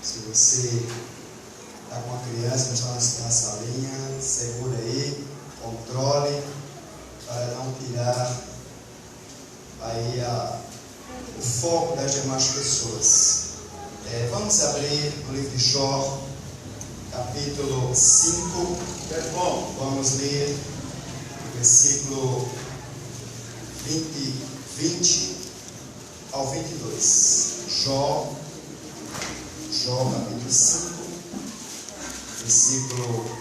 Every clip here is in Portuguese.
Se você está com uma criança, está na salinha, segura aí, controle, para não tirar aí o foco das demais pessoas. Vamos abrir o livro de Jó, capítulo 5. Vamos ler o versículo 20 ao 22. Jó, capítulo 5, versículo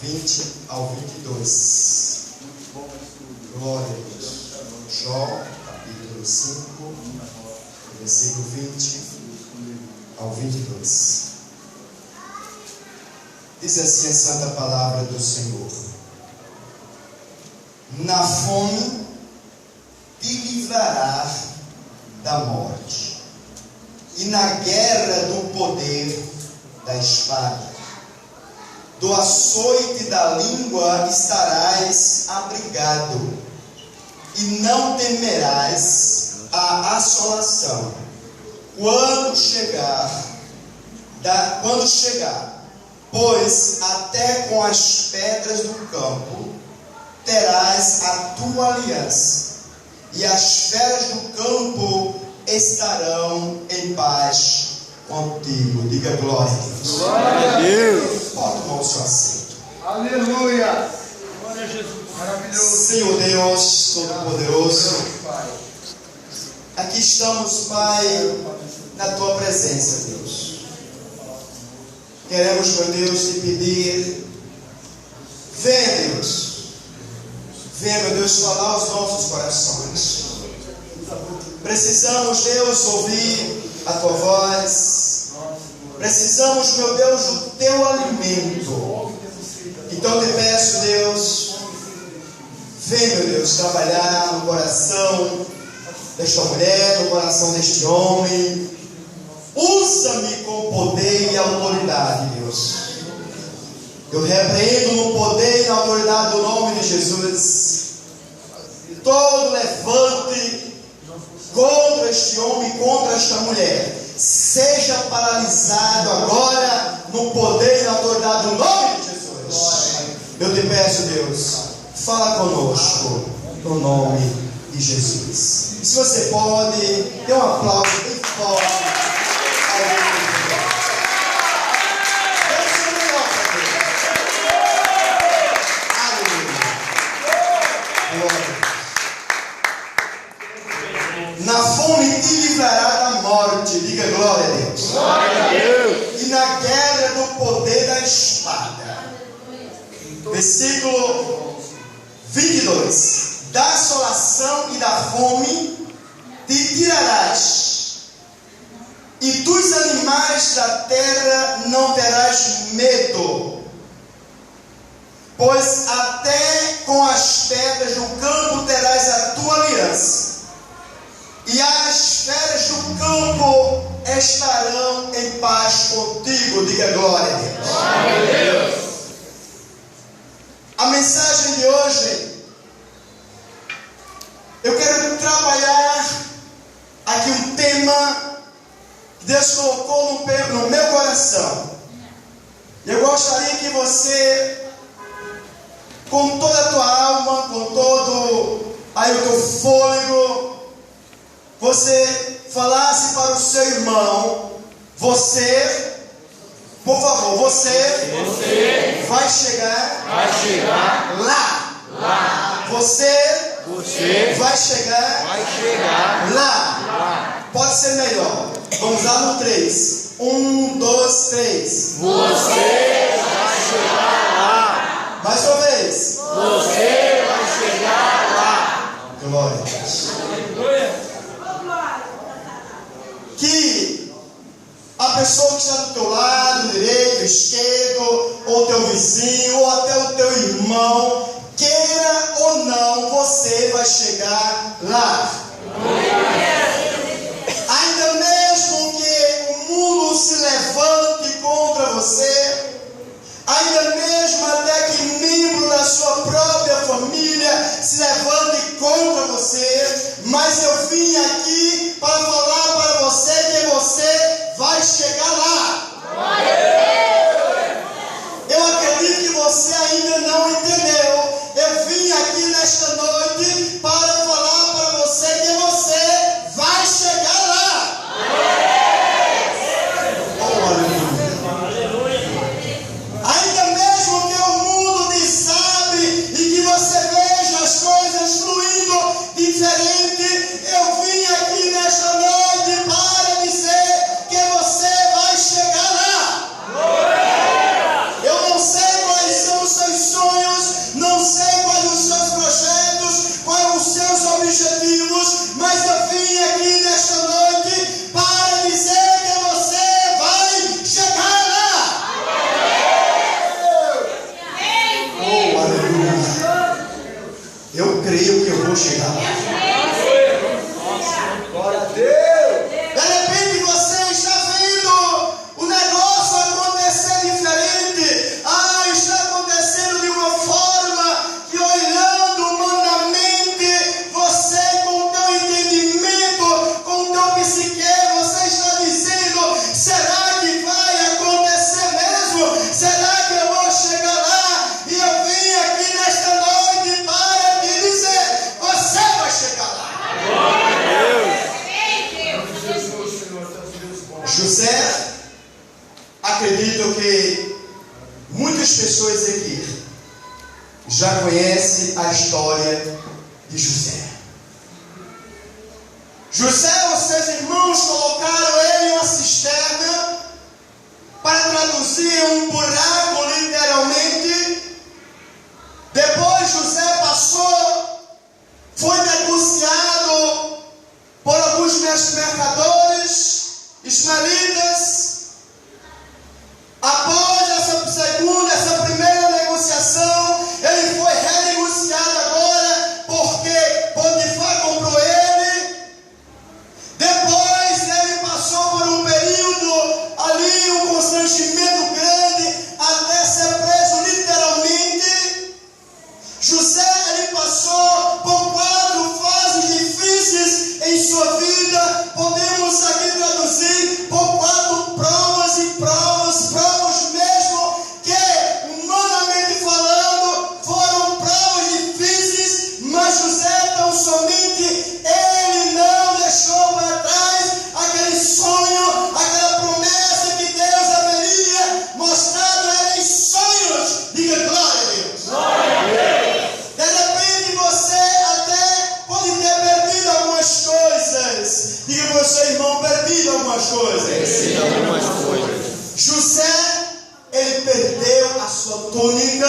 20 ao 22. Glória a Deus. Jó, capítulo 5, versículo 20 ao 22. Diz assim a santa palavra do Senhor: na fome te livrará da morte, e na guerra do poder da espada. Do açoite da língua estarás abrigado, e não temerás a assolação, quando chegar, pois até com as pedras do campo terás a tua aliança, e as feras do campo estarão em paz contigo. Diga glória a Deus. Glória a Deus. Pode tomar o seu assento. Aleluia. Glória a Jesus. Maravilhoso. Senhor Deus Todo-Poderoso, aqui estamos, Pai, na tua presença, Deus. Queremos, meu Deus, te pedir, venha, Deus. Venha, meu Deus, falar aos nossos corações. Precisamos, Deus, ouvir a tua voz. Precisamos, meu Deus, do teu alimento. Então te peço, Deus, vem, meu Deus, trabalhar no coração desta mulher, no coração deste homem. Usa-me com poder e autoridade, Deus. Eu repreendo no poder e na autoridade do nome de Jesus todo levante contra este homem, contra esta mulher, seja paralisado agora no poder e na autoridade do nome de Jesus. Eu te peço, Deus, fala conosco no nome de Jesus. Se você pode, dê um aplauso bem forte. Na fome te livrará da morte. Diga glória a Deus. Glória a Deus. E na guerra do poder da espada. Versículo 22. Da assolação e da fome te tirarás, e dos animais da terra não terás medo, pois até com as pedras do campo terás a tua aliança, e as feras do campo estarão em paz contigo. Diga glória a Deus. Glória a Deus. A mensagem de hoje, eu quero trabalhar aqui um tema que Deus colocou no meu coração. Eu gostaria que você, com toda a tua alma, com todo aí o teu fôlego, você falasse para o seu irmão: você, por favor, você vai chegar lá. Você vai chegar lá. Pode ser melhor. Vamos lá no 3. 1, 2, 3. Você vai chegar lá. Mais uma vez. Você vai chegar lá. Glória a Deus. Que a pessoa que está do teu lado, direito, esquerdo, ou teu vizinho, ou até o teu irmão, queira ou não, você vai chegar lá. Ainda mesmo que o mundo se levante contra você, ainda mesmo até que membro da sua própria família se levante contra você, mas eu vim aqui para falar para você que você vai chegar José, acredito que muitas pessoas aqui já conhecem a história de José. José, os seus irmãos colocaram ele em uma cisterna, para traduzir um buraco literalmente. Depois José foi negociado por alguns mercadores ismaelitas. Após essa primeira negociação, ele foi renegociado agora, porque Potifar comprou ele. Depois ele passou por um período ali, um constrangimento grande, até ser preso literalmente. José, ele passou por 4 fases difíceis em sua vida. Podemos aqui traduzir por 4 provas e provas mesmo, que humanamente falando foram provas difíceis, mas José tão somente ele não deixou para trás aquele sonho, aquela promessa que Deus haveria mostrado a ele em sonhos. Diga glória a Deus. Glória a Deus. De repente você até pode ter perdido algumas coisas. Diga para o seu irmão, perdido algumas coisas. José, ele perdeu a sua túnica,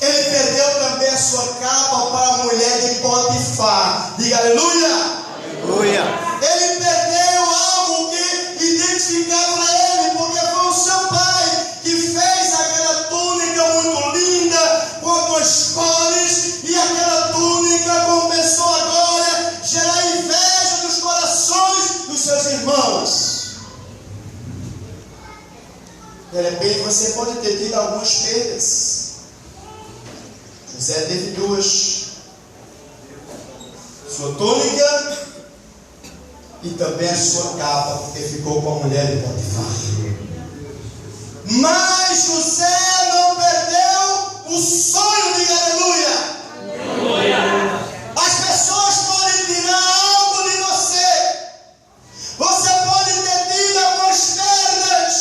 ele perdeu também a sua capa para a mulher de Potifar. Diga aleluia. Aleluia. Ele perdeu algo que identificava ele, porque foi o seu pai que fez aquela túnica muito linda, com as cores, e aquela túnica começou agora a gerar inveja nos corações dos seus irmãos. De repente você pode ter tido algumas perdas. José teve 2. Sua túnica e também a sua capa, porque ficou com a mulher de Potifar. Mas José não perdeu o sonho de aleluia. As pessoas podem tirar algo de você. Você pode ter tido algumas perdas,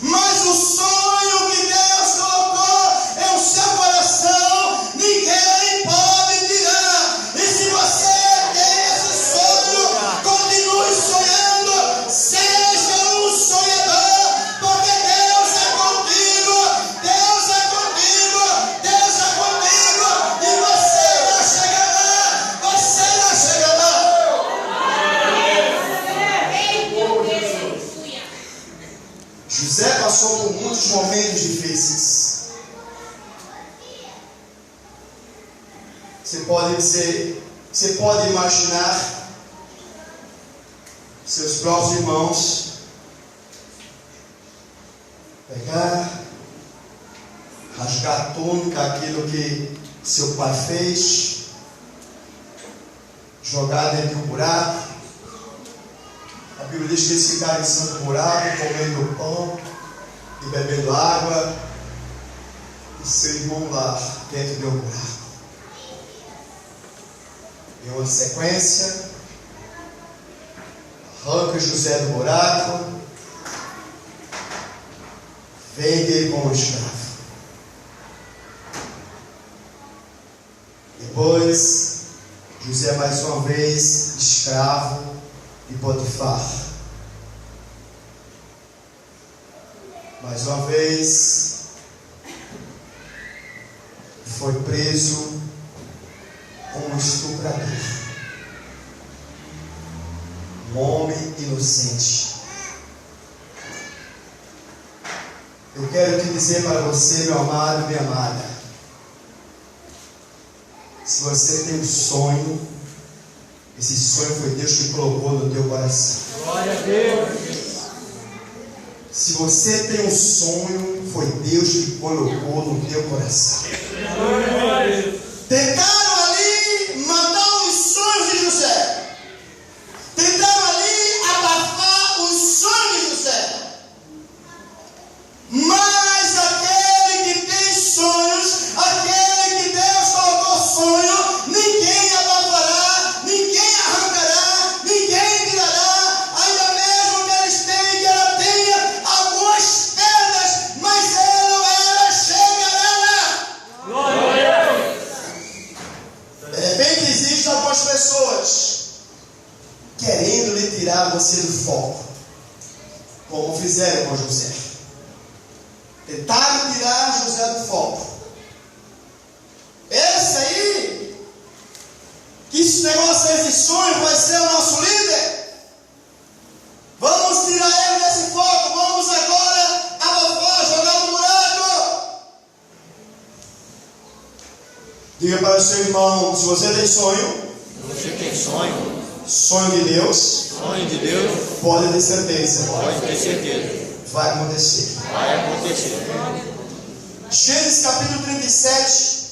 mas o sonho que Deus colocou em o seu coração, ninguém pode tirar. E se você tem esse sonho, continue sonhando, seja um sonhador, porque Deus é contigo, Deus é contigo, Deus é contigo, e você não chegará, você não chegará. José passou por muitos momentos difíceis. Você pode imaginar seus próprios irmãos pegar, rasgar a túnica, aquilo que seu pai fez, jogar dentro de um buraco. A Bíblia diz que eles ficaram em cima do buraco, comendo pão e bebendo água, e seu irmão lá dentro de um buraco. Em uma sequência, arranca José do buraco, vende ele como escravo. Depois, José mais uma vez escravo de Potifar. Mais uma vez, foi preso como estuprador. Um homem inocente. Eu quero te dizer para você, meu amado e minha amada, se você tem um sonho, esse sonho foi Deus que colocou no teu coração. Glória a Deus. Se você tem um sonho, foi Deus que colocou no teu coração. Tentaram ali matar os sonhos de José. Tentaram ali abafar os sonhos de José. Mas aquele que tem sonhos, aquele que Deus colocou sonho, ninguém abafará, ninguém arrancará, ninguém tirará, ainda mesmo que eles tentem foco, como fizeram com José. Tentaram tirar José do foco. Esse aí, que esse negócio, esse sonho vai ser o nosso líder. Vamos tirar ele desse foco. Vamos agora abafar, jogar no buraco. Diga para o seu irmão, se você tem sonho, sonho de Deus, pode ter certeza, vai acontecer. Gênesis capítulo 37,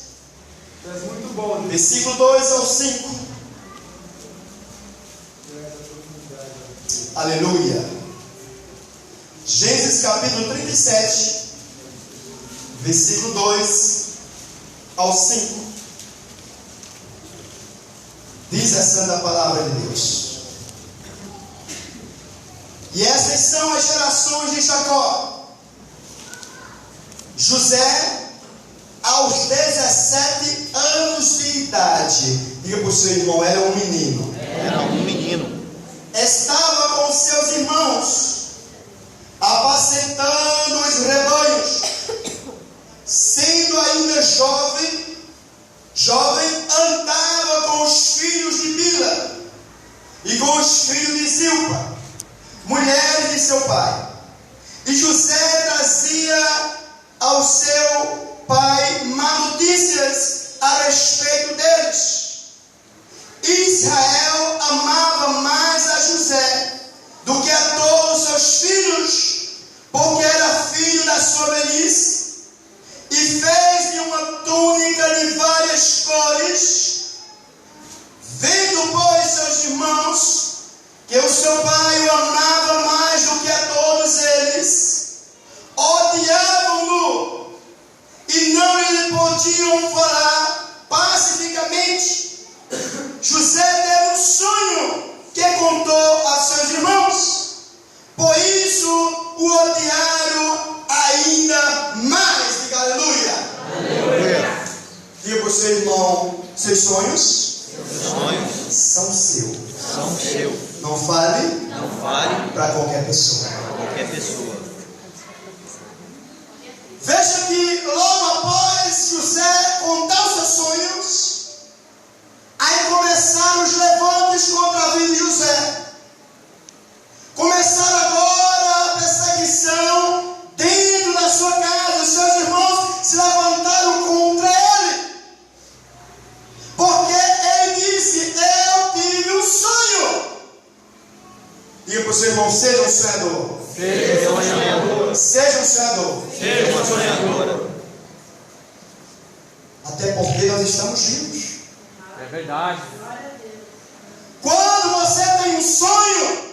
muito bom, versículo 2 ao 5. Aleluia. Gênesis capítulo 37, versículo 2 ao 5. Diz a santa palavra de Deus. E estas são as gerações de Jacó. José, aos 17 anos de idade, diga para o seu irmão, era um menino. Estava com seus irmãos, apacentando os rebanhos. Sendo ainda jovem, andava com os filhos de Bila e com os filhos de Zilpa, mulheres de seu pai. E José trazia ao seu pai má notícias a respeito deles. Israel amava mais a José do que a todos os seus filhos, porque era filho da sua velhice, e fez-lhe uma túnica de várias cores. Vendo, pois, seus irmãos que o seu pai o amava mais do que a todos eles, odiavam-no e não lhe podiam falar pacificamente. José teve um sonho que contou a seus irmãos, por isso o odiaram ainda mais. Diga aleluia. Diga para o seu irmão, seus sonhos são seus. Não fale para qualquer pessoa. Veja que logo após José contar os seus sonhos, aí começaram os levantes contra a vida de José. Começaram agora a perseguição dentro da sua casa. Os seus irmãos se levantaram contra ele, porque ele disse: eu tive um sonho. Diga para o seu irmão, seja um sonhador. Seja um sonhador. Até porque nós estamos vivos. É verdade. Quando você tem um sonho,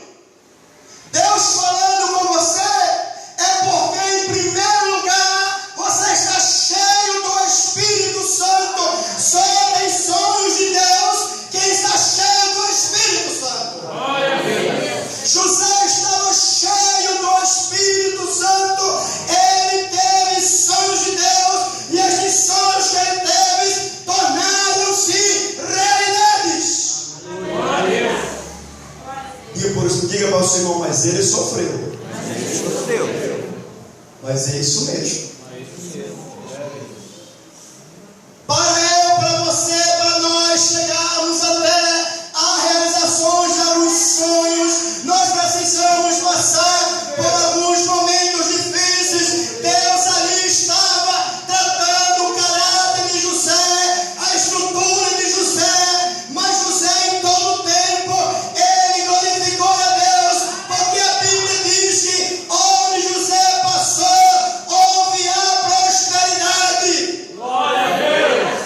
Deus falando com você, é porque em primeiro lugar você está cheio do Espírito Santo. Só tem sonhos de Deus quem está cheio do Espírito Santo. José estava cheio do Espírito Santo. Ele teve sonhos de Deus, e esses sonhos que ele teve tornaram-se realidades. E por isso, diga para o seu irmão, mas ele sofreu. Mas é isso mesmo. Para eu, para você, para nós chegarmos até a realização de alguns sonhos, nós precisamos passar por alguns momentos difíceis. Deus ali estava tratando o caráter de José, a estrutura de José, mas José em todo o tempo, ele glorificou a Deus, porque a Bíblia diz que onde José passou, houve a prosperidade. Glória a Deus.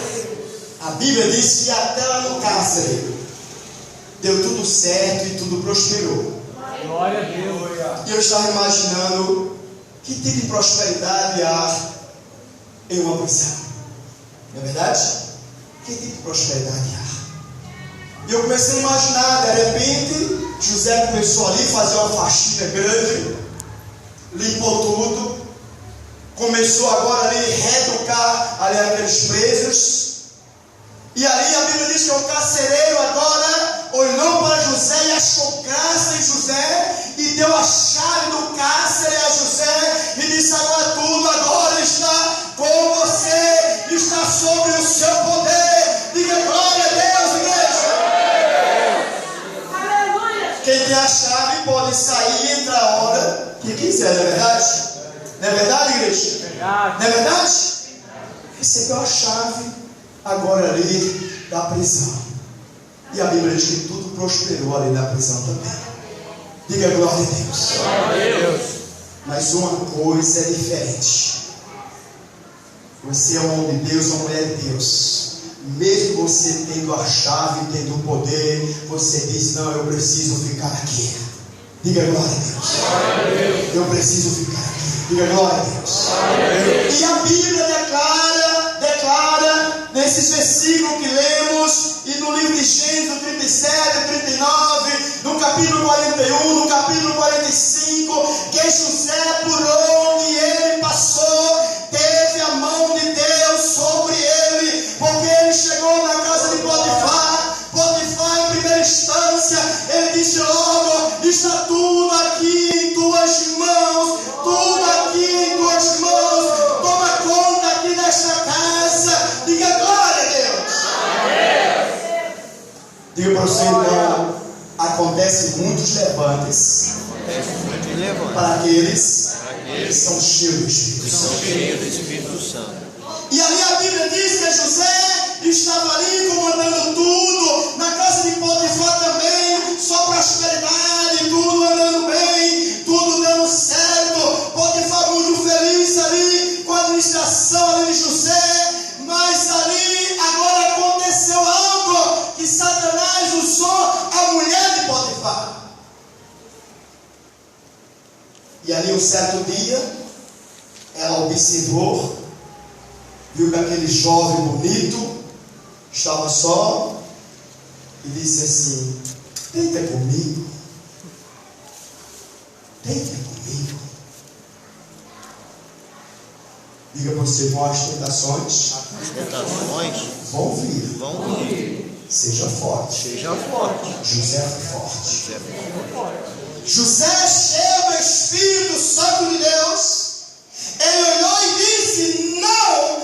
A Bíblia diz que até lá no cárcere deu tudo certo e tudo prosperou. Glória a Deus. E eu estava imaginando que tipo de prosperidade há em uma prisão. Não é verdade? Que tipo de prosperidade há? E eu comecei a imaginar, de repente, José começou ali a fazer uma faxina grande, limpou tudo, começou agora ali a reeducar ali aqueles presos. E ali a Bíblia diz que o carcereiro agora olhou para José e achou graça em José, e deu a chave do cárcere a José, e disse: agora tudo agora está com você, está sobre o seu poder. Diga glória a Deus, igreja. Aleluia. Quem tem a chave pode sair e entrar a hora que quiser, não é verdade? Não é verdade, igreja? Não é verdade? Recebeu a chave agora ali da prisão. E a Bíblia diz que tudo prosperou ali na prisão também. Diga glória a Deus. Glória a Deus. Mas uma coisa é diferente. Você é um homem de Deus, uma mulher de Deus. Mesmo você tendo a chave, tendo o poder, você diz: não, eu preciso ficar aqui. Diga glória a Deus. Glória a Deus. Eu preciso ficar aqui. Diga glória a Deus. Glória a Deus. E a Bíblia declara nesses versículos que lemos, e no livro de Gênesis 37, 39, no capítulo 41, no capítulo 45, que José, por onde ele passou, teve a mão de Deus sobre ele, porque ele chegou na casa de Potifar. Potifar, em primeira instância, ele disse logo: está tudo aqui em tuas mãos, tudo aqui em tuas mãos, toma conta aqui desta casa. Diga glória a Deus. Diga para você, irmão, acontece muitos levantes para aqueles que são cheios do Espírito Santo. E ali a Bíblia diz que José estava ali comandando tudo, na casa de Potifar também, só prosperidade, tudo andando bem, tudo dando certo. Potifar muito feliz ali com a administração ali de José. Mas ali agora aconteceu algo, que Satanás usou a mulher de Potifar. E ali um certo dia, ela observou, viu que aquele jovem bonito estava só, e disse assim: deita comigo, deita comigo. Diga para você: vão as tentações vão vir. Seja forte. José foi forte. José, cheio do Espírito Santo de Deus, ele olhou e disse: não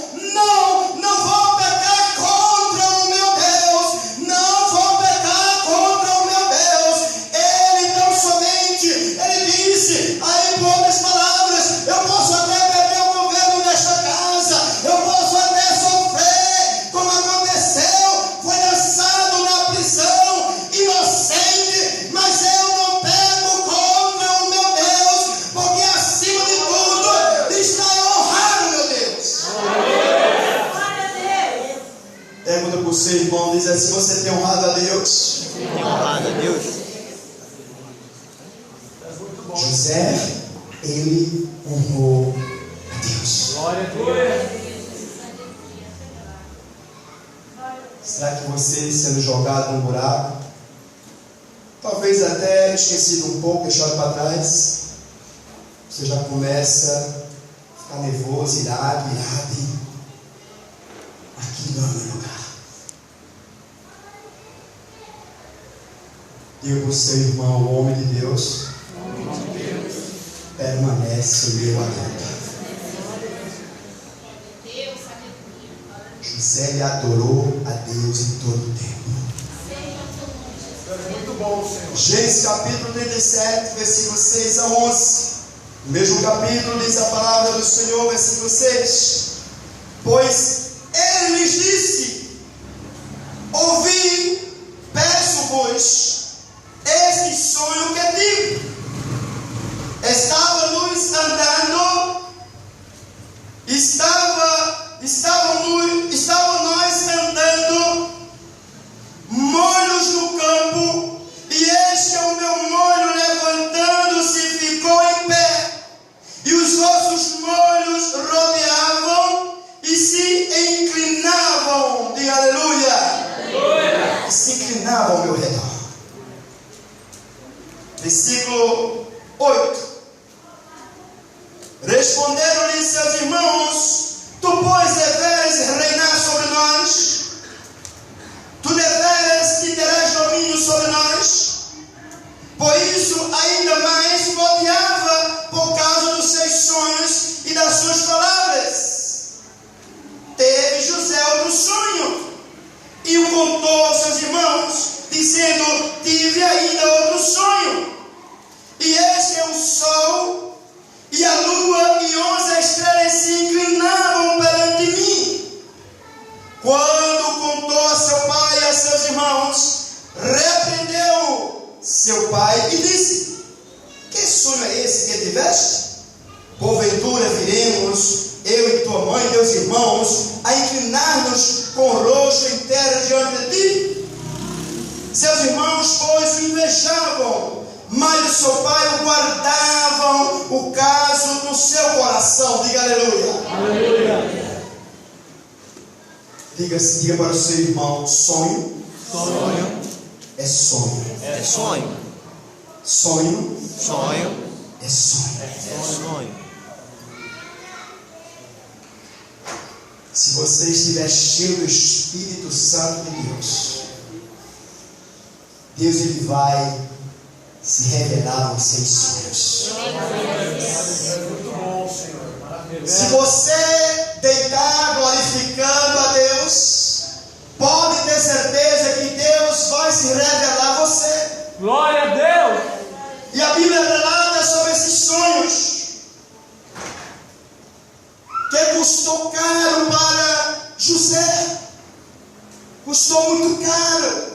vou pecar contra o meu Deus, não vou pecar contra o meu Deus. Ele tão somente, ele disse, aí por outras palavras: eu posso até perder o governo desta casa, eu posso até sofrer, como aconteceu, foi lançado na prisão, inocente, mas eu não pego contra o meu Deus, porque acima de tudo está honrado, meu Deus. Pergunta para o seu irmão, diz assim: você tem honrado a Deus? Tem honrado a Deus? José, ele honrou a Deus. Glória a Deus. Será que você, sendo jogado no buraco, talvez até esquecido um pouco, deixado para trás, você já começa a ficar nervoso, irado? Aqui não é meu lugar. Diga para o seu irmão: o homem de Deus permanece meu adulto. José lhe adorou a Deus em todo o tempo. Muito bom, Senhor. Gênesis capítulo 37, versículo 6 a 11. No mesmo capítulo diz a palavra do Senhor, versículo 6. Pois ele lhes disse: ouvi, peço-vos, este sonho que tive. Estávamos andando, estavam nós andando, molhos no campo, e eis que o meu molho levantando-se ficou em pé, e os vossos molhos rodeavam e se inclinavam. Diga aleluia. E se inclinavam ao meu redor. Versículo 8. Responderam-lhe seus irmãos: tu, pois, deveres reinar sobre nós. sonho é esse que tiveste? Porventura viremos, eu e tua mãe, teus irmãos, a inclinar-nos com o rosto em terra diante de ti? Seus irmãos, pois, o invejavam, mas o seu pai o guardavam o caso no seu coração. Diga aleluia. Aleluia. Diga para o seu irmão: sonho. Sonho. É sonho. É sonho. Sonho. Sonho. É sonho. É sonho. Se você estiver cheio do Espírito Santo de Deus, Deus ele vai se revelar a você em sonhos. Se você deitar glorificando a Deus, pode ter certeza que Deus vai se revelar a você. Glória a Deus. E a Bíblia relata sobre esses sonhos, que custou caro para José. Custou muito caro.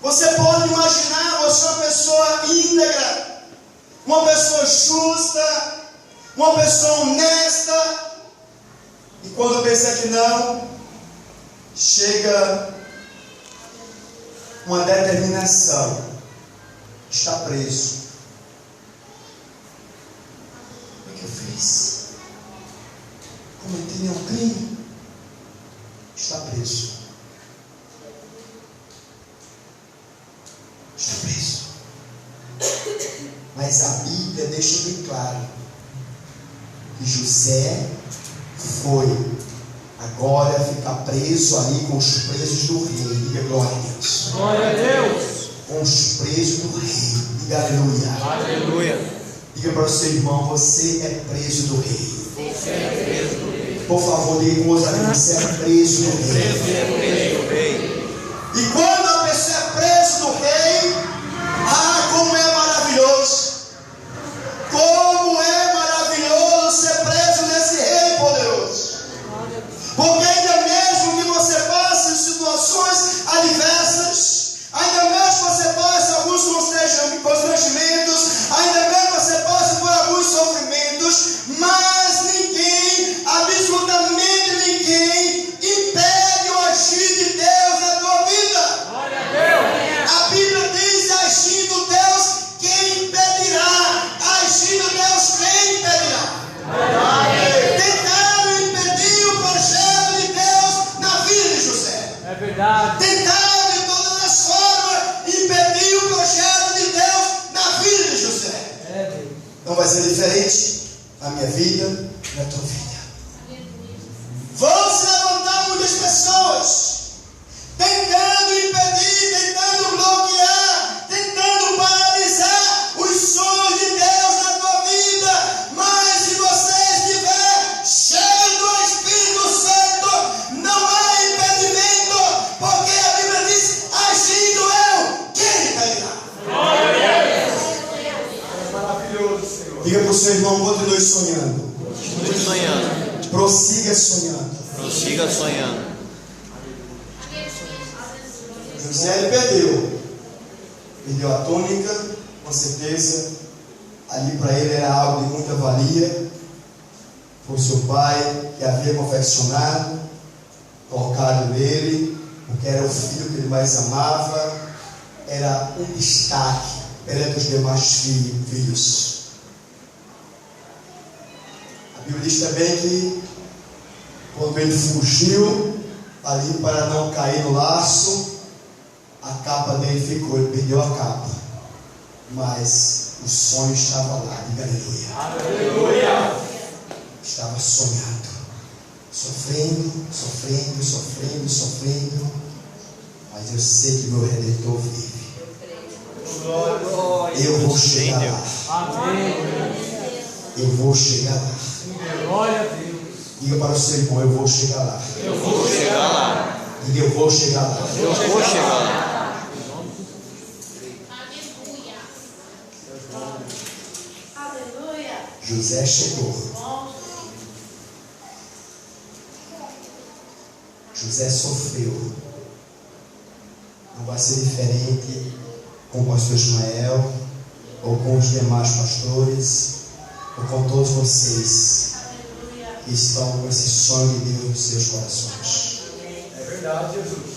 Você pode imaginar, você é uma pessoa íntegra, uma pessoa justa, uma pessoa honesta, e quando pensa que não, chega uma determinação: está preso. O que eu fiz? Cometi nenhum crime? Está preso. Está preso. Mas a Bíblia deixa bem claro que José foi agora ficar preso ali com os presos do rei. Diga glória a Deus. Glória a Deus. Com os presos do rei. Diga aleluia. Aleluia. Diga para o seu irmão: você é preso do rei. Você é preso do rei. Por favor, diga com os amigos: você é preso do rei. Você é preso do rei. E quando a pessoa é preso do rei, como é maravilhoso! Como é maravilhoso ser preso nesse rei poderoso! Porque ainda mesmo que você passe em situações adversas, ainda mesmo que você passe alguns constrangimentos, ainda mesmo que você passe por alguns sofrimentos, mas ninguém, absolutamente ninguém, impede o agir de Deus na tua vida. Glória a Deus. A Bíblia diz: agindo Deus, quem impedirá? Agindo Deus, quem impedirá? Tentaram impedir o projeto de Deus na vida de José. É verdade. Tentaram de todas as formas impedir o projeto de Deus na vida de José. É Deus. Não vai ser diferente na minha vida e na tua vida. Vão se levantar muitas pessoas tentando impedir, tentando bloquear, tentando paralisar os sonhos de Deus na tua vida. Mas se você estiver cheio do Espírito Santo, não há impedimento, porque a Bíblia diz: agindo eu, quem impedirá? É maravilhoso, Senhor. Diga para o seu irmão: continue sonhando. Continue sonhando. Prossiga sonhando. Prossiga sonhando. José ele perdeu a túnica, com certeza. Ali para ele era algo de muita valia. Foi seu pai que havia confeccionado, colocado nele, porque era o filho que ele mais amava, era um destaque perante os demais filhos. A Bíblia diz também que quando ele fugiu ali para não cair no laço, a capa dele ficou, ele perdeu a capa, mas o sonho estava lá. Diga aleluia. Aleluia. Estava sonhando, sofrendo, mas eu sei que meu Redentor vive. Eu vou chegar lá. Amém. Eu vou chegar lá. Glória a Deus. Diga para o seu irmão: eu vou chegar lá. Eu vou chegar lá. Diga: eu vou chegar lá. Eu vou chegar lá. Aleluia. José chegou. José sofreu. Não vai ser diferente com o pastor Ismael, ou com os demais pastores, ou com todos vocês que estão com esse sonho de Deus nos seus corações. É verdade, Jesus.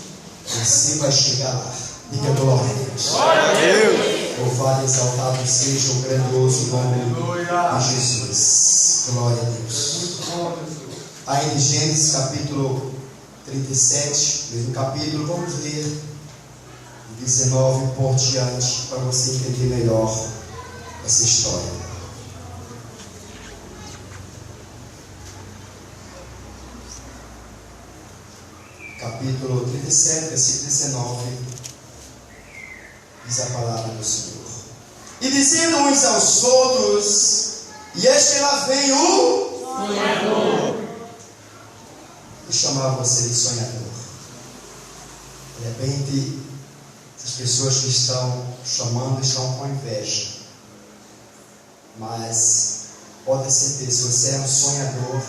Você vai chegar lá. Diga glória a Deus. Glória a Deus. Louvado e exaltado seja o grandioso nome de Jesus. Glória a Deus. Muito bom, Jesus. Aí em Gênesis capítulo 37, mesmo capítulo, vamos ler 19 por diante, para você entender melhor essa história. Capítulo 37, versículo 19, diz a palavra do Senhor. E dizendo uns aos outros, e este lá vem o sonhador. Eu chamava você de sonhador. De repente, as pessoas que estão chamando estão com inveja. Mas pode ter certeza, se você é um sonhador,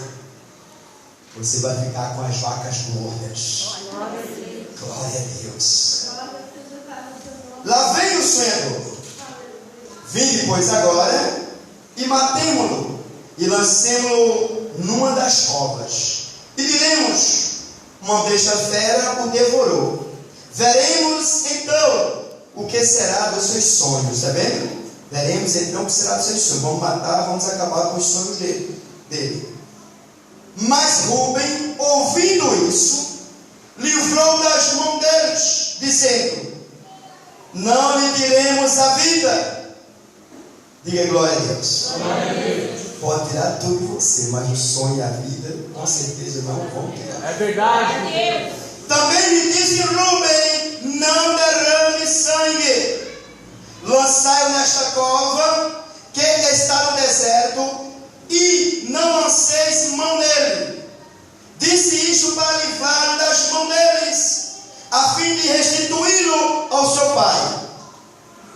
você vai ficar com as vacas gordas. Glória a Deus. Lá vem o sonhador. Vinde, pois, agora e matemo-lo e lancemo-lo numa das covas. E diremos: uma besta fera o devorou. Veremos então o que será dos seus sonhos. Está vendo? Veremos então o que será dos seus sonhos. Vamos matar, vamos acabar com os sonhos dele. Mas Rúben, ouvindo isso, livrou das mãos deles, dizendo: não lhe diremos a vida. Diga glória a Deus. Glória a Deus. Pode tirar tudo de você, mas o sonho e a vida, com certeza, não vão tirar. É verdade. Também lhe disse Rúben: não derrame sangue. Lançai-o nesta cova que está no deserto, e não lanceis mão nele. Disse isto para livrar das mãos deles, a fim de restituí-lo ao seu pai.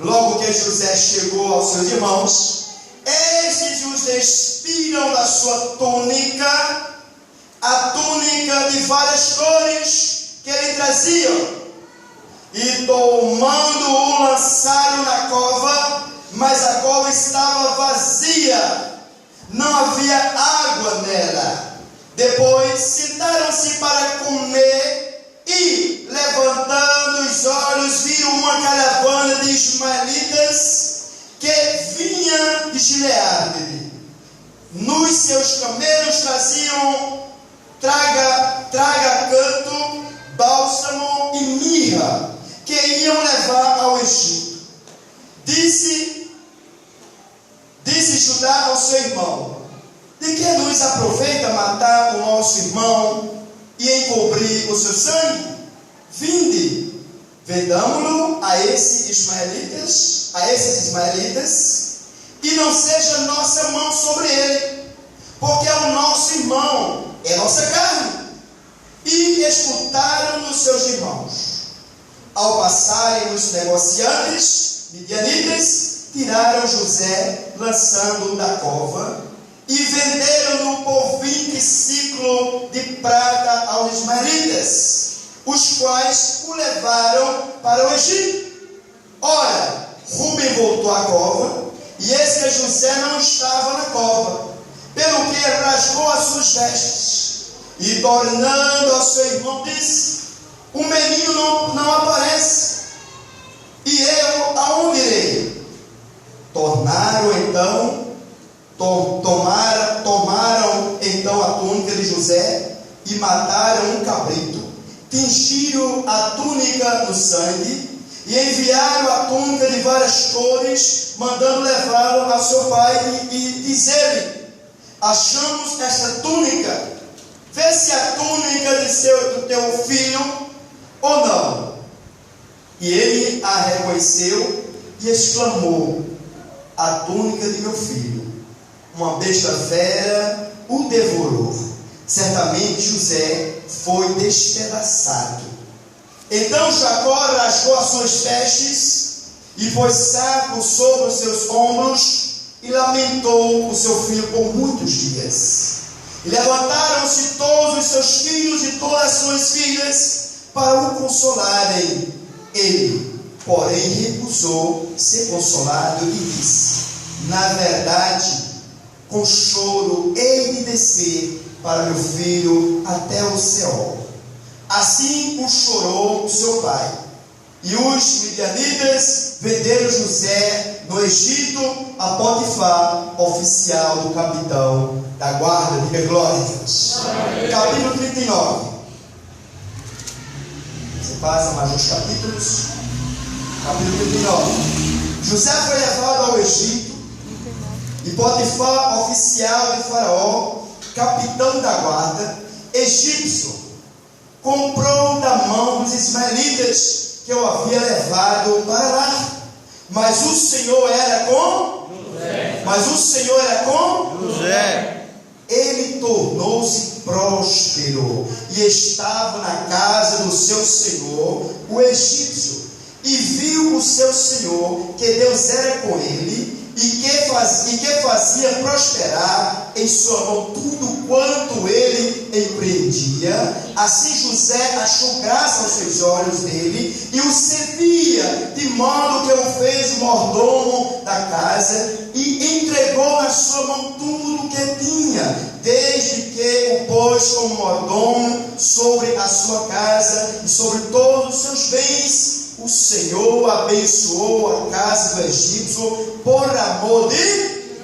Logo que José chegou aos seus irmãos, estes os despiram da sua túnica, a túnica de várias cores que ele trazia, e tomando-o lançaram na cova, mas a cova estava vazia, não havia água nela. Depois sentaram-se para comer e, levantando os olhos, viram uma caravana de ismaelitas que vinha de Gileade. Nos seus camelos traziam traga-canto, bálsamo e mirra, que iam levar ao Egito. Disse Judá ao seu irmão: de que nos aproveita matar o nosso irmão e encobrir o seu sangue? Vinde, vendamo-lo a esses ismaelitas, e não seja nossa mão sobre ele, porque é o nosso irmão, é nossa carne. E escutaram-nos seus irmãos. Ao passarem os negociantes midianitas, tiraram José, lançando-o da cova, e venderam-no por 20 siclos de prata aos ismaelitas, os quais o levaram para o Egito. Ora, Rúben voltou à cova, e eis que José não estava na cova, pelo que rasgou as suas vestes, e tornando ao seu irmão disse: o menino não aparece, e eu aonde irei? Tomaram então a túnica de José e mataram um cabrito, tingiram a túnica no sangue e enviaram a túnica de várias cores, mandando levá-lo a seu pai e dizer-lhe: achamos esta túnica, vê se a túnica do teu filho ou não. E ele a reconheceu e exclamou: a túnica de meu filho, uma besta fera o devorou. Certamente José foi despedaçado. Então Jacó rasgou as suas vestes e pôs saco sobre os seus ombros e lamentou o seu filho por muitos dias. E levantaram-se todos os seus filhos e todas as suas filhas para o consolarem ele. porém recusou ser consolado e disse: na verdade, com choro hei de descer para meu filho até o Seol. Assim o chorou o seu pai. E os midianitas venderam José no Egito a Potifar, oficial do capitão da guarda. Diga glória a Deus. Capítulo 39. Você passa mais uns capítulos. Capítulo 39. José foi levado ao Egito e Potifar, oficial de Faraó, capitão da guarda, egípcio, comprou da mão dos ismaelitas que eu havia levado para lá. Mas o Senhor era com José. Mas o Senhor era com José. Ele tornou-se próspero e estava na casa do seu senhor, o egípcio. E viu o seu senhor que Deus era com ele e que fazia prosperar em sua mão tudo quanto ele empreendia. Assim José achou graça aos seus olhos dele e o servia, de modo que o fez mordomo da casa e entregou na sua mão tudo o que tinha, desde que o pôs como mordomo sobre a sua casa e sobre todos os seus bens. O Senhor abençoou a casa do egípcio por amor de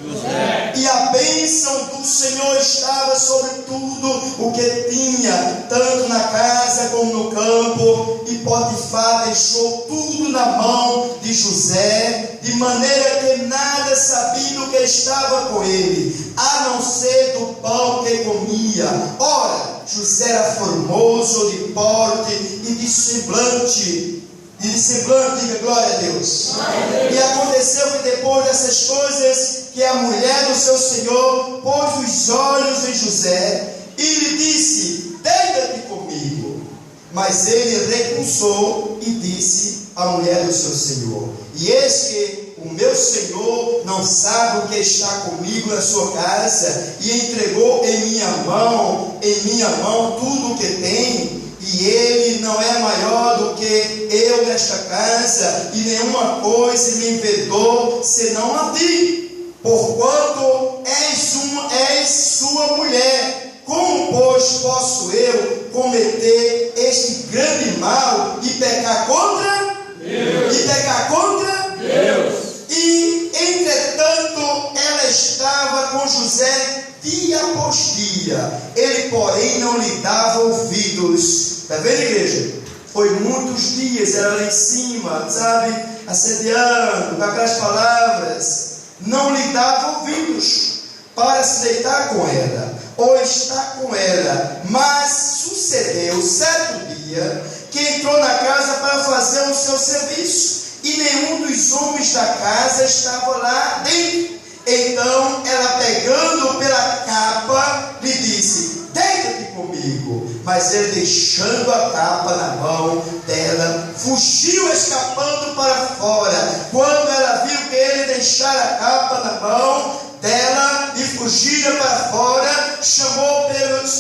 José. E a bênção do Senhor estava sobre tudo o que tinha, tanto na casa como no campo. E Potifar deixou tudo na mão de José, de maneira que nada sabia do que estava com ele, a não ser do pão que comia. Ora, José era formoso de porte e de semblante. Diga glória a Deus. E aconteceu que depois dessas coisas, que a mulher do seu senhor pôs os olhos em José e lhe disse: deita-te comigo. Mas ele recusou e disse à mulher do seu senhor: e eis que o meu senhor não sabe o que está comigo na sua casa, e entregou em minha mão tudo o que tem. E ele não é maior do que eu nesta casa, e nenhuma coisa me envedou, senão a ti, porquanto és sua mulher. Como, pois, posso eu cometer este grande mal e pecar contra Deus? E, entretanto, ela estava com José dia após dia. Ele, porém, não lhe dava ouvidos. Está vendo, igreja? Foi muitos dias, ela lá em cima, sabe? Assediando, com aquelas palavras. Não lhe dava ouvidos para se deitar com ela, ou estar com ela. Mas sucedeu certo dia, que entrou na casa para fazer o seu serviço, e nenhum dos homens da casa estava lá dentro. Então ela, pegando pela capa, lhe disse: deita-te comigo. Mas ele, deixando a capa na mão dela, fugiu escapando para fora. Quando ela viu que ele deixara a capa na mão dela e fugira para fora, chamou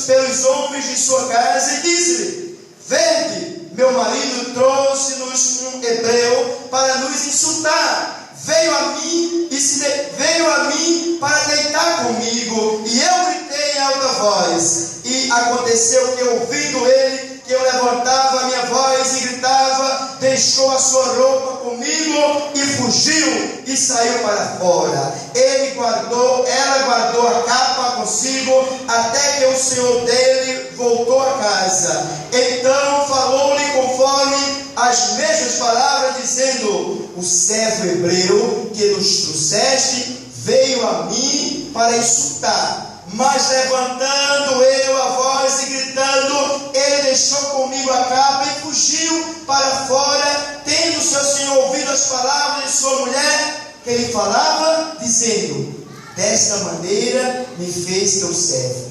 pelos homens de sua casa e disse-lhe: vede, meu marido trouxe-nos um hebreu para nos insultar. Veio a mim para deitar comigo, e eu gritei em alta voz. E aconteceu que, ouvindo ele que eu levantava a minha voz e gritava, deixou a sua roupa comigo e fugiu e saiu para fora. Ela guardou a capa consigo até que o senhor dele voltou a casa. Então falou-lhe conforme as mesmas palavras, dizendo: o servo hebreu que nos trouxeste veio a mim para insultar. Mas levantando eu a voz e gritando, ele deixou comigo a capa e fugiu para fora, tendo seu senhor ouvido as palavras de sua mulher, que lhe falava, dizendo: desta maneira me fez teu servo.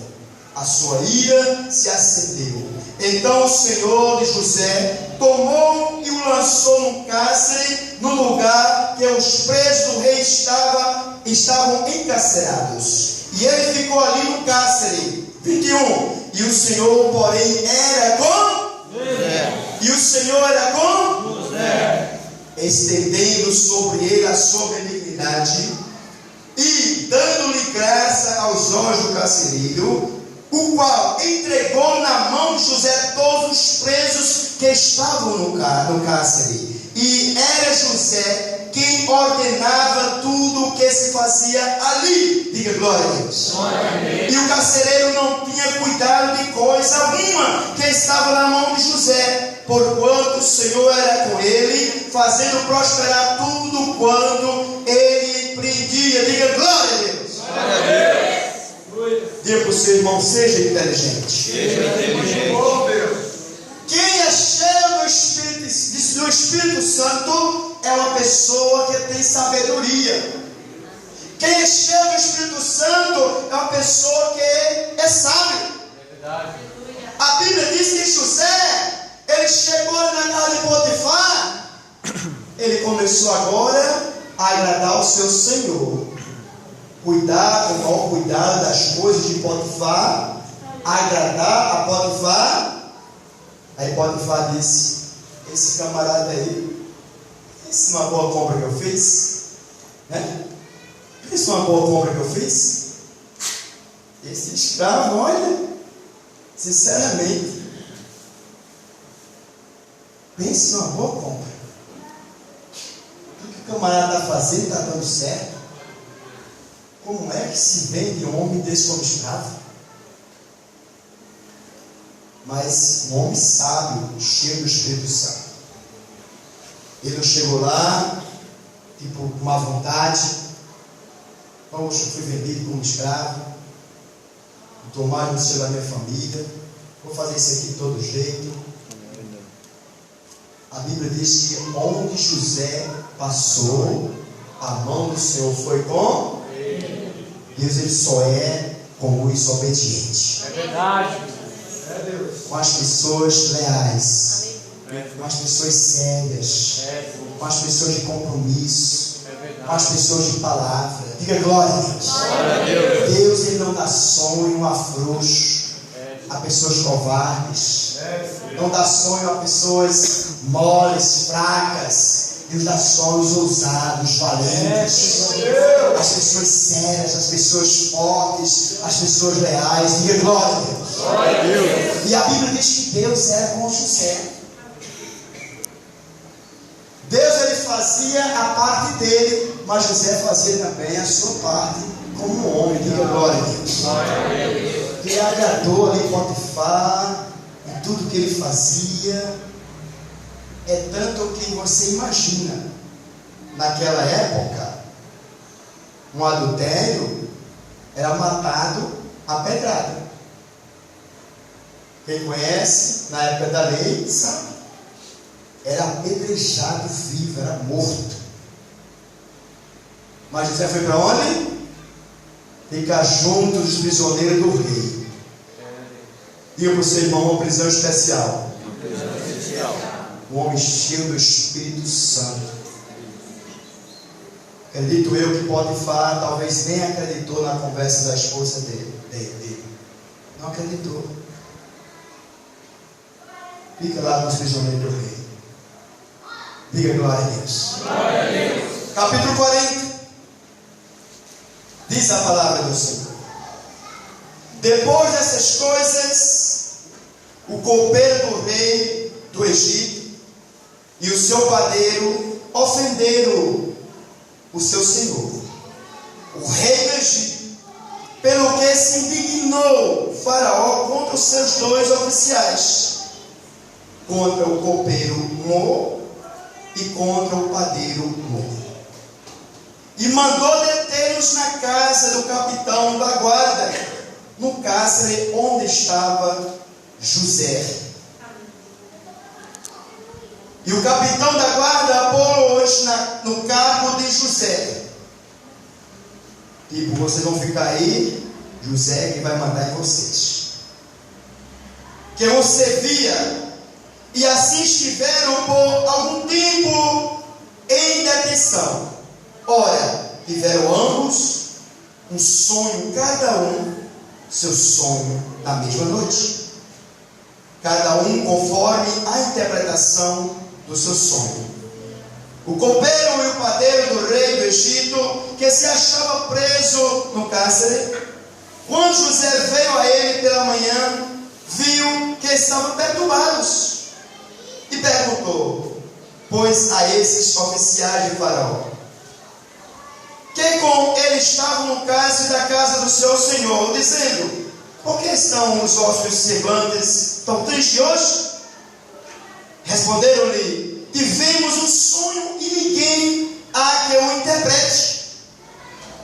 A sua ira se acendeu. Então o senhor de José tomou e o lançou num cárcere, no lugar que os presos do rei estavam encarcerados. E ele ficou ali no cárcere. 21. E o Senhor, porém, era com José. E o Senhor era com José. estendendo sobre ele a sua benignidade e dando-lhe graça aos olhos do carcereiro, o qual entregou na mão de José todos os presos que estavam no cárcere. E era José quem ordenava tudo o que se fazia ali. Diga glória a Deus. E o carcereiro não tinha cuidado de coisa alguma que estava na mão de José, porquanto o Senhor era com ele, fazendo prosperar tudo quanto ele prendia. Diga glória a Deus. Glória a Deus. Diga para o seu irmão, seja inteligente. Seja inteligente. Oh, Deus. Quem é cheio do Espírito Santo é uma pessoa que tem sabedoria. Quem é cheio do Espírito Santo é uma pessoa que é sábio. A Bíblia diz que José, ele chegou na casa de Potifar, ele começou agora a agradar o seu Senhor, cuidar com o maior cuidado das coisas de Potifar, agradar a Potifar. Aí Potifar disse: esse camarada aí, isso é uma boa compra que eu fiz, né? Isso é uma boa compra que eu fiz. Esse escravo, olha, sinceramente, pense numa boa compra. O que o camarada está fazendo está dando certo. Como é que se vende um homem desse como escravo? Mas um homem sábio, cheio do Espírito Santo, ele não chegou lá, tipo, com má vontade. Poxa, eu fui vendido como escravo, tomaram no seu da minha família, vou fazer isso aqui de todo jeito. A Bíblia diz que onde José passou, a mão do Senhor foi com Deus. Ele só é como isso obediente. É verdade. É Deus. Com as pessoas leais, com as pessoas sérias, com as pessoas de compromisso, com as pessoas de palavra. Diga glória a Deus. Glória a Deus. Deus, ele não dá sonho a frouxo, a pessoas covardes. Não dá sonho a pessoas moles, fracas. Deus dá sonhos ousados, valentes. As pessoas sérias, as pessoas fortes, as pessoas leais. Diga glória a Deus. Glória a Deus. E a Bíblia diz que Deus era com José. Deus, ele fazia a parte dele, mas José fazia também a sua parte como homem. Diga glória a Deus. Ele agradou ali Potifar em tudo que ele fazia. É tanto que você imagina, naquela época, um adultério era matado a pedrada. Quem conhece, na época da lei, sabe? Era apedrejado vivo, era morto. Mas José foi para onde? Ficar junto dos prisioneiros do rei. E para o seu irmão uma prisão especial. Um homem cheio do Espírito Santo. Acredito eu que Potifar talvez nem acreditou na conversa da esposa dele. Não acreditou. Fica lá com os prisioneiros do rei. Diga glória a Deus. Glória a Deus. Capítulo 40. Diz a palavra do Senhor: depois dessas coisas, o copeiro do rei do Egito e o seu padeiro ofenderam o seu senhor, o rei do Egito, pelo que se indignou Faraó contra os seus dois oficiais, contra o copeiro Mo e contra o padeiro Mo, e mandou detê-los na casa do capitão da guarda, no cárcere onde estava José. E o capitão da guarda pôs no cargo de José. Tipo, vocês vão ficar aí, José que vai mandar em vocês. Que você via, e assim estiveram por algum tempo em detenção. Ora, tiveram ambos um sonho, cada um seu sonho na mesma noite. Cada um conforme a interpretação do seu sonho. o copeiro e o padeiro do rei do Egito, que se achava preso no cárcere, quando José veio a ele pela manhã, viu que estavam perturbados e perguntou, pois a esses oficiais de Faraó, que com ele estavam no cárcere da casa do seu senhor, dizendo, por que estão os vossos servantes tão tristes hoje? Responderam-lhe, tivemos um sonho e ninguém há que o interprete.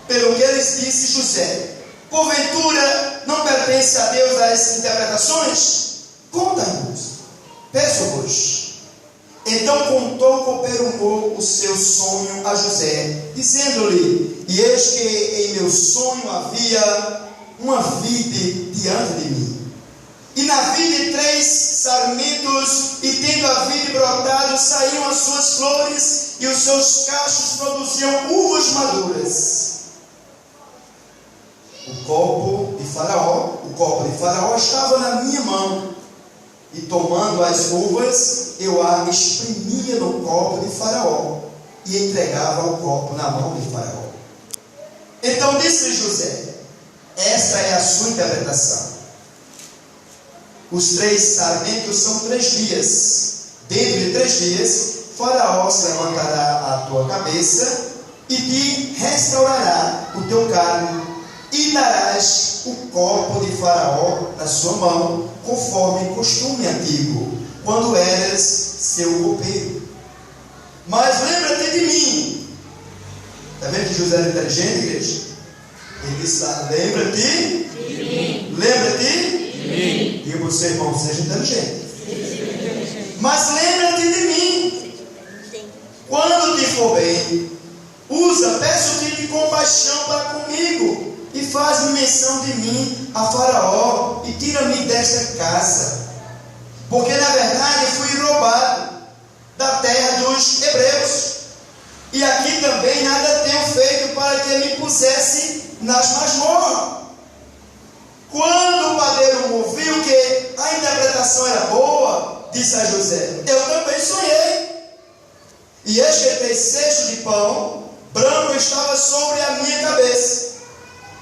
Pelo que lhes disse José, porventura não pertence a Deus as interpretações? Conta-nos, peço-vos. Então contou o copeiro o seu sonho a José, dizendo-lhe, e eis que em meu sonho havia uma vide diante de mim, e na vide 3 sarmentos, e tendo a vide brotado, saíam as suas flores, e os seus cachos produziam uvas maduras. O copo de Faraó estava na minha mão, e tomando as uvas, eu a exprimia no copo de Faraó, e entregava o copo na mão de Faraó. Então disse José, esta é a sua interpretação. Os 3 sarmentos são 3 dias. Dentro de 3 dias, Faraó se levantará a tua cabeça e te restaurará o teu cargo, e darás o copo de Faraó na sua mão, conforme costume antigo, quando eras seu copeiro. Mas lembra-te de mim. Está vendo que José era inteligente, igreja? Ele disse lá, lembra-te de mim. Lembra-te de mim. Diga para o seu irmão, seja inteligente. Mas lembra-te de mim. Quando te for bem, peço-te de compaixão para comigo, e faz-me menção de mim a Faraó, e tira-me desta casa, porque na verdade fui roubado da terra dos hebreus, e aqui também nada tenho feito para que me pusesse nas masmorras. Quando o padeiro viu que a interpretação era boa, disse a José, eu também sonhei, e eis que 3 cestos de pão branco estava sobre a minha cabeça,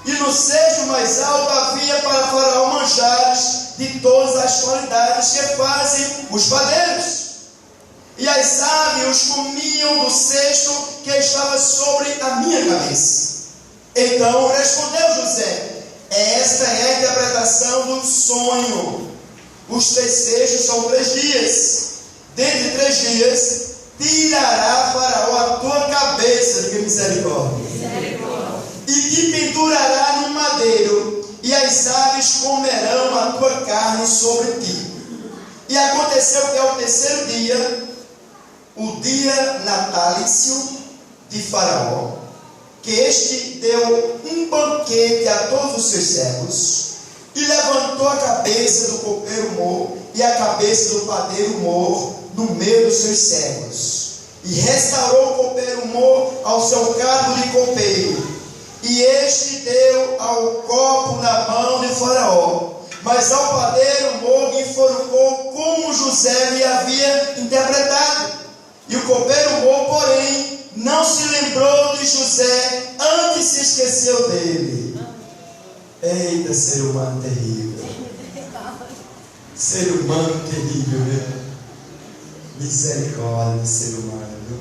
e no cesto mais alto havia para Faraó manjares de todas as qualidades que fazem os padeiros, e as aves os comiam do cesto que estava sobre a minha cabeça. Então respondeu José, esta é a interpretação do sonho. Os 3 cestos são 3 dias. Dentre 3 dias, tirará Faraó a tua cabeça, diga misericórdia, e te pendurará no madeiro, e as aves comerão a tua carne sobre ti. E aconteceu que ao 3º dia, o dia natalício de Faraó, que este deu um banquete a todos os seus servos, e levantou a cabeça do copeiro mor e a cabeça do padeiro mor no meio dos seus servos, e restaurou o copeiro mor ao seu cargo de copeiro, e este deu ao copo na mão de Faraó, mas ao padeiro mor informou como José lhe havia interpretado. E o copeiro mor, porém, não se lembrou de José, antes se esqueceu dele. Eita, ser humano terrível. Ser humano terrível, né? Misericórdia do ser humano, viu?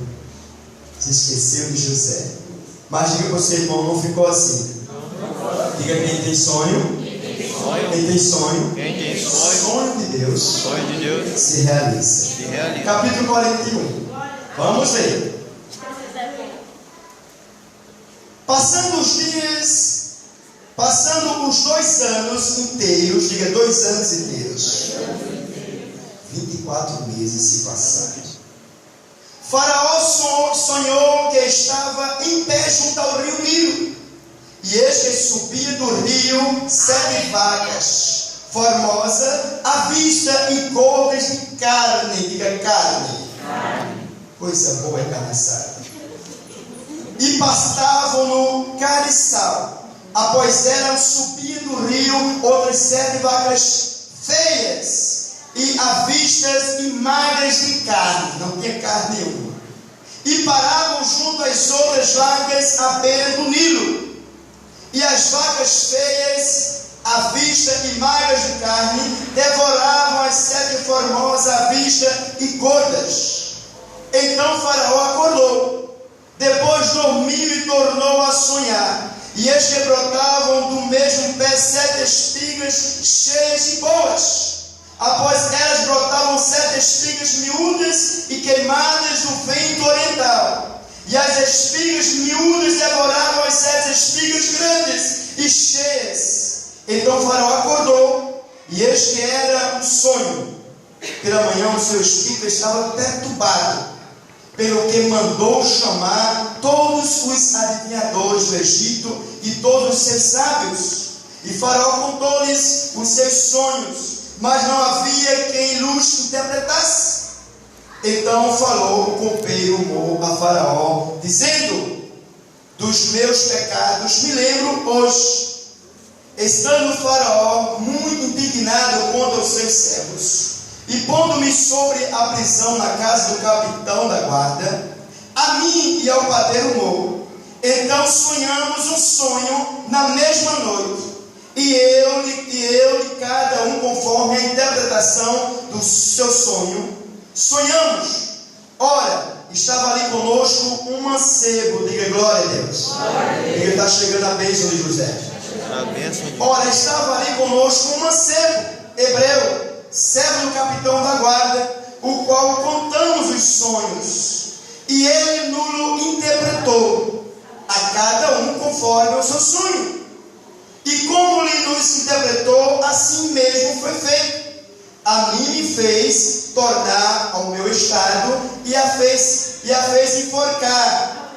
Se esqueceu de José. Mas diga para o seu irmão, não ficou assim. Diga, quem tem sonho, quem tem sonho, sonho de Deus se realiza. Capítulo 41. Vamos ler. Passando os 2 anos inteiros, diga 2 anos inteiros, 24 meses se passaram. Faraó sonhou que estava em pé junto ao rio Nilo, e eis que subia do rio 7 vacas, formosa à vista e gordas de carne, diga carne. Coisa boa é carne assada. E pastavam no cariçal. Após elas subiam do rio outras 7 vacas feias e avistas e magras de carne, não tinha carne nenhuma. e paravam junto às outras vacas à beira do Nilo. E as vacas feias à vista e magras de carne devoravam as 7 formosas à vista e gordas. Então Faraó acordou, depois dormiu e tornou a sonhar. E eis que brotavam do mesmo pé 7 espigas cheias e boas. Após elas brotavam 7 espigas miúdas e queimadas do vento oriental. E as espigas miúdas devoravam as 7 espigas grandes e cheias. Então Faraó acordou, e eis que era um sonho. Pela manhã o seu espírito estava perturbado, pelo que mandou chamar todos os adivinhadores do Egito e todos os seus sábios. E Faraó contou-lhes os seus sonhos, mas não havia quem lhes interpretasse. Então falou o copeiro Mo a Faraó, dizendo: dos meus pecados me lembro hoje. Estando Faraó muito indignado contra os seus servos, e pondo-me sobre a prisão na casa do capitão da guarda, a mim e ao padeiro Mo, então sonhamos um sonho na mesma noite, e eu, cada um conforme a interpretação do seu sonho, sonhamos. Ora, estava ali conosco um mancebo, diga glória a Deus. Ele está chegando a bênção de José. Ora, estava ali conosco um mancebo, hebreu, servo do capitão da guarda, o qual contamos os sonhos, e ele nos interpretou, a cada um conforme o seu sonho. E como ele nos interpretou, assim mesmo foi feito. A mim me fez tornar ao meu estado, e a fez enforcar,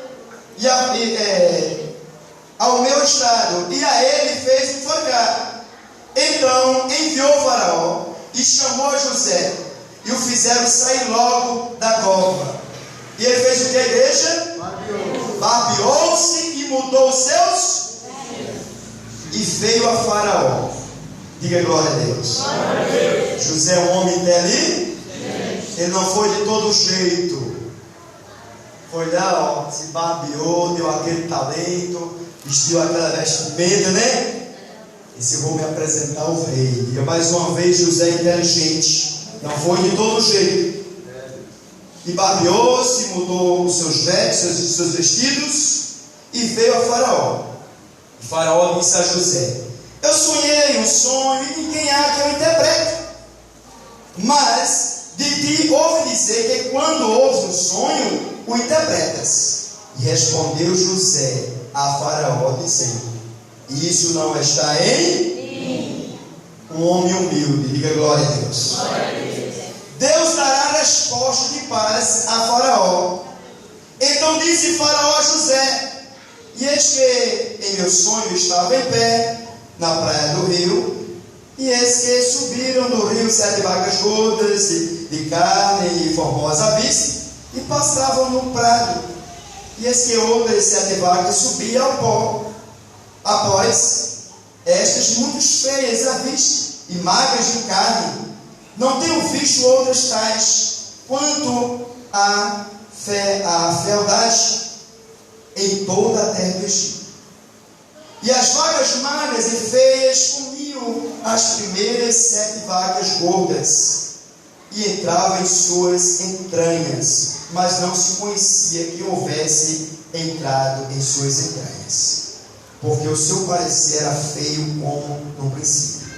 ao meu estado, e a ele fez enforcar. Então enviou Faraó e chamou José, e o fizeram sair logo da cova. E ele fez o que, a igreja? Barbeou-se e mudou os seus, e veio a Faraó. Diga glória a Deus. José é um homem inteligente. Ele não foi de todo jeito. Foi lá, se barbeou, deu aquele talento, vestiu aquela vestimenta, né? E se vou me apresentar ao rei. Diga mais uma vez: José é inteligente. Não foi de todo jeito. E barbeou-se, mudou os seus vestidos, e veio a Faraó. E Faraó disse a José: eu sonhei um sonho, e ninguém há que eu interprete. Mas de ti ouve dizer que quando ouves um sonho, o interpretas. E respondeu José a Faraó, dizendo: isso não está em um homem humilde. Diga glória a Deus. Deus dará resposta de paz a Faraó. Então disse Faraó a José: e eis que em meu sonho estava em pé na praia do rio, e eis que subiram do rio 7 vacas gordas de carne e formosa à vista, e passavam no prado. E eis que outras 7 vacas subiam ao pó, após estas muito feias à vista e magras de carne. Não tenho visto outras tais, quanto à fealdade em toda a terra do Egito. E as vacas magras e feias comiam as primeiras 7 vacas gordas, e entravam em suas entranhas, mas não se conhecia que houvesse entrado em suas entranhas, porque o seu parecer era feio como no princípio.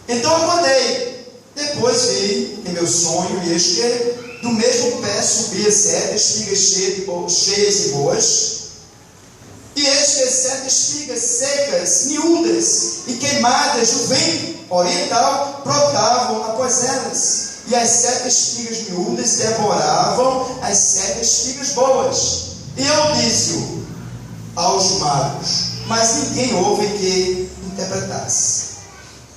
Então acordei, depois vi em meu sonho, e eis que do mesmo pé subia 7 espigas cheias e boas, e eis que 7 espigas secas, miúdas e queimadas do vento oriental brotavam após elas, e as 7 espigas miúdas devoravam as 7 espigas boas. E eu disse aos magos, mas ninguém houve que interpretasse.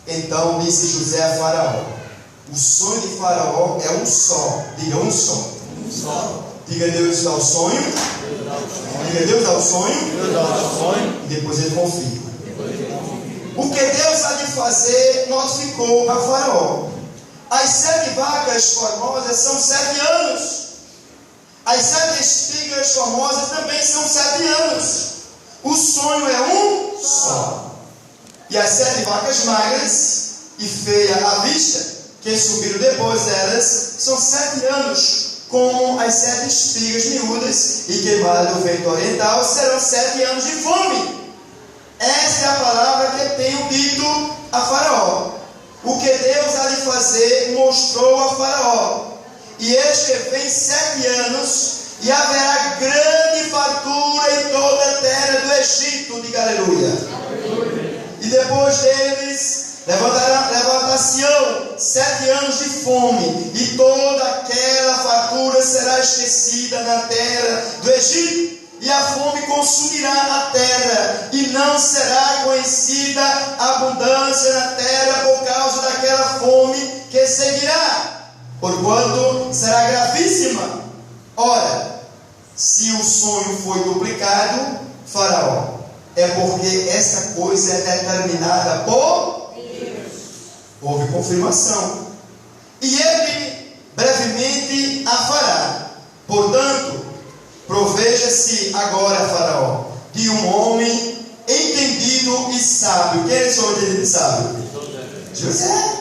Então disse José a Faraó: o sonho de Faraó é um só. Diga um só. Diga: Deus dá o sonho. Diga: Deus dá o sonho. E depois ele confirma. O que Deus há de fazer, notificou a Faraó: as 7 vacas formosas são 7 anos. As 7 espigas formosas também são 7 anos. O sonho é um só. E as 7 vacas magras e feias à vista, que subiram depois delas, são 7 anos, como as 7 espigas miúdas e queimadas do vento oriental, serão 7 anos de fome. Esta é a palavra que tenho dito a Faraó. O que Deus há de fazer mostrou a Faraó. E eis que vem 7 anos, e haverá grande fartura em toda a terra do Egito. Diga aleluia. E depois deles levantar-se-ão 7 anos de fome, e toda aquela fartura será esquecida na terra do Egito, e a fome consumirá a terra, e não será conhecida a abundância na terra por causa daquela fome que seguirá, porquanto será gravíssima. Ora, se o sonho foi duplicado, Faraó, é porque essa coisa é determinada por Deus. Houve confirmação. E ele brevemente a fará. Portanto, proveja-se agora, Faraó, de um homem entendido e sábio. Quem é esse homem entendido e sábio? José.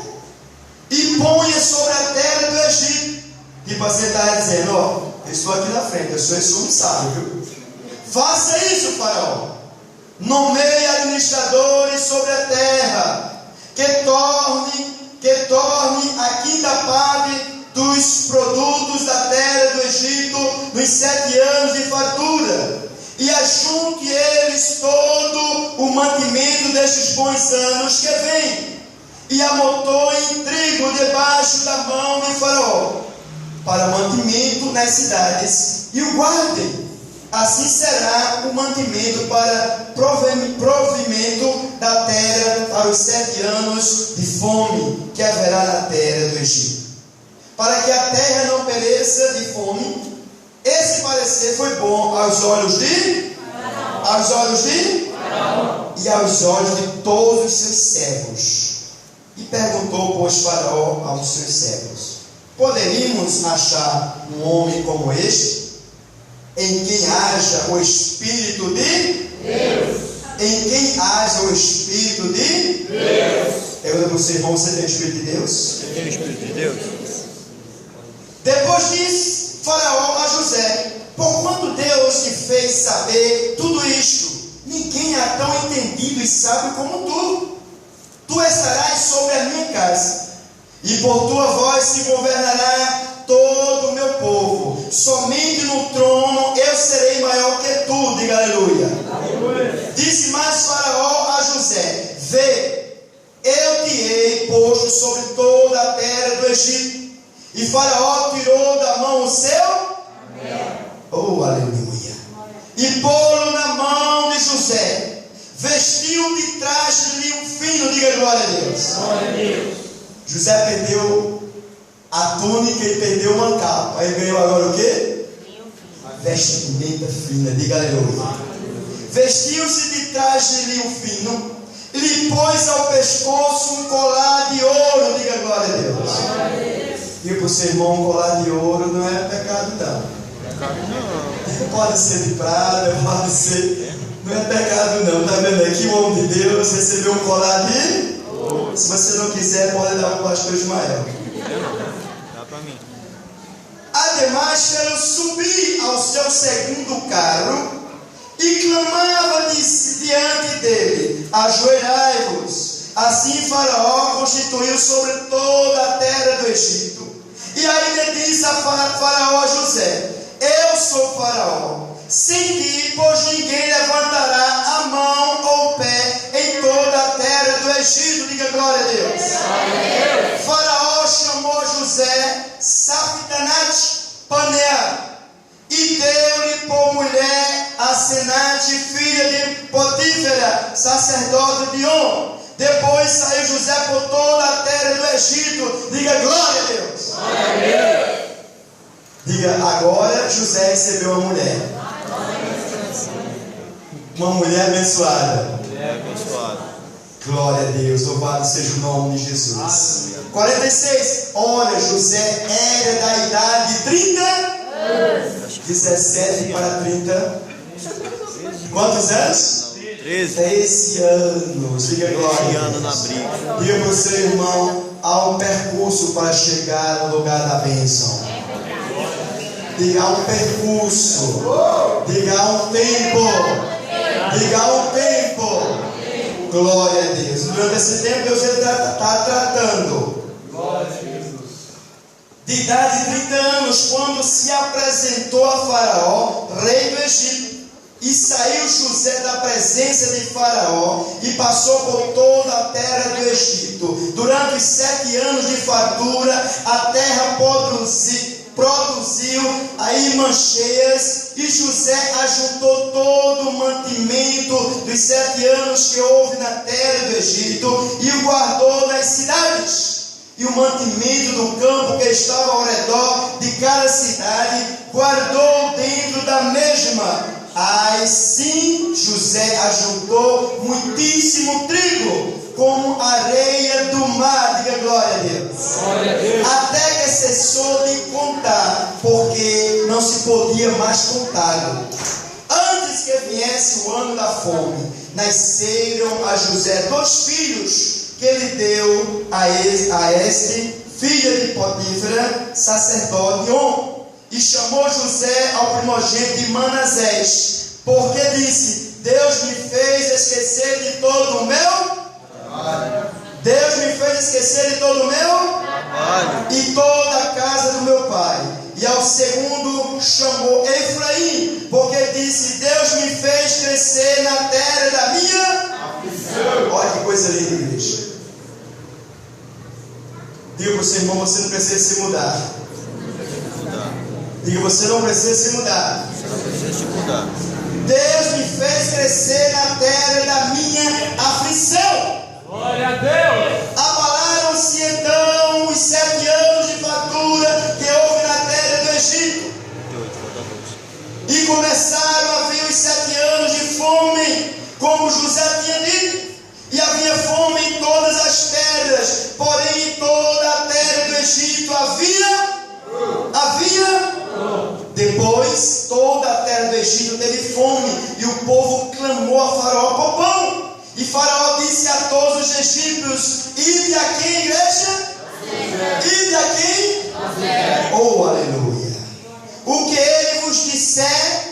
E ponha sobre a terra do Egito. Tipo assim, está dizendo, ó, eu estou aqui na frente, eu sou esse homem sábio, viu? Faça isso, Faraó. Nomeie administradores sobre a terra, que torne a quinta parte dos produtos da terra do Egito nos 7 anos de fartura, e ajunte eles todo o mantimento destes bons anos que vêm, e amontoe trigo debaixo da mão de Faraó, para mantimento nas cidades, e o guardem. Assim será o mantimento para provimento da terra para os 7 anos de fome que haverá na terra do Egito. Para que a terra não pereça de fome, esse parecer foi bom aos olhos de Faraó e aos olhos de todos os seus servos. E perguntou, pois, Faraó aos seus servos: poderíamos achar um homem como este, em quem haja o Espírito de Deus? Em quem haja o Espírito de Deus? Pergunta para você, irmão, você tem o Espírito de Deus? Você tem o Espírito de Deus? Depois disse Faraó a José: porquanto Deus te fez saber tudo isto, ninguém é tão entendido e sábio como tu. Tu estarás sobre a minha casa, e por tua voz se governará todo o meu povo. Somente no trono eu serei maior que tu. Diga aleluia. Aleluia. Disse mais Faraó a José: vê, eu te hei posto sobre toda a terra do Egito. E Faraó tirou da mão o seu oh, aleluia, e pô-lo na mão de José. Vestiu de traje de linho fino. Diga glória a Deus. Glória a Deus. José perdeu a túnica e perdeu uma capa. Aí ganhou agora o quê? Vestimenta fina. Diga aleluia. Vestiu-se de traje de linho fino, lhe pôs ao pescoço um colar de ouro. Diga glória a Deus. E para o seu irmão, um colar de ouro não é pecado, não. Pecado não. Pode ser de prata, pode ser. Não é pecado, não. Está vendo aqui? O homem de Deus recebeu um colar de ouro. Se você não quiser, pode dar para o pastor Ismael. Dá para mim. Ademais, fez subir ao seu segundo carro e clamava diante dele: ajoelhai-vos. Assim Faraó constituiu sobre toda a terra do Egito. E ainda disse a Faraó a José: eu sou Faraó, sem ti, pois ninguém levantará a mão ou o pé em toda a terra do Egito. Diga glória a Deus. Faraó chamou José Saftanate Paneah e deu-lhe por mulher a Senate, filha de Potífera, sacerdote de On. Depois saiu José por toda a terra do Egito. Diga glória a Deus. Glória a Deus. Diga, agora José recebeu uma mulher. Uma mulher abençoada. Mulher abençoada. Glória a Deus, louvado seja o nome de Jesus. 46. Ora, José era da idade de 30 17 para 30. Quantos anos? 13 anos. Diga glória. ano na briga. Diga para o seu irmão, há um percurso para chegar no lugar da bênção. Diga, há um percurso. Diga, há um tempo. Diga, há um tempo. Glória a Deus. Durante esse tempo, Deus está tratando. De idade de 30 anos, quando se apresentou a Faraó, rei do Egito, e saiu José da presença de Faraó e passou por toda a terra do Egito. Durante os 7 anos de fartura, a terra produziu aí mancheias, e José ajuntou todo o mantimento dos 7 anos que houve na terra do Egito e o guardou nas cidades. E o mantimento do campo que estava ao redor de cada cidade guardou dentro da mesma. Assim José ajuntou muitíssimo trigo, como areia do mar. Diga glória a Deus. Glória a Deus. Até que cessou de contar, porque não se podia mais contá-lo. Antes que viesse o ano da fome, nasceram a José 2 filhos, que ele deu a este, filha de Potífera, sacerdote On. E chamou José ao primogênito de Manassés, porque disse: Deus me fez esquecer de todo o meu trabalho. Deus me fez esquecer de todo o meu trabalho e toda a casa do meu pai. E ao segundo chamou Efraim, porque disse: Deus me fez crescer na terra da minha aflição. Olha que coisa linda, igreja. Diga para o seu irmão: você não precisa se mudar. Diga, você não precisa se mudar. Deus me fez crescer na terra da minha aflição. Glória a Deus. Abalaram-se então os 7 anos de fartura que houve na terra do Egito. E começaram a vir os 7 anos de fome, como José tinha dito. E havia fome em todas as terras, porém em toda a terra do Egito havia. Depois toda a terra do Egito teve fome, e o povo clamou a Faraó por pão. E Faraó disse a todos os egípcios: ide a quem, igreja? Ide a quem? Oh, aleluia. O que ele vos disser,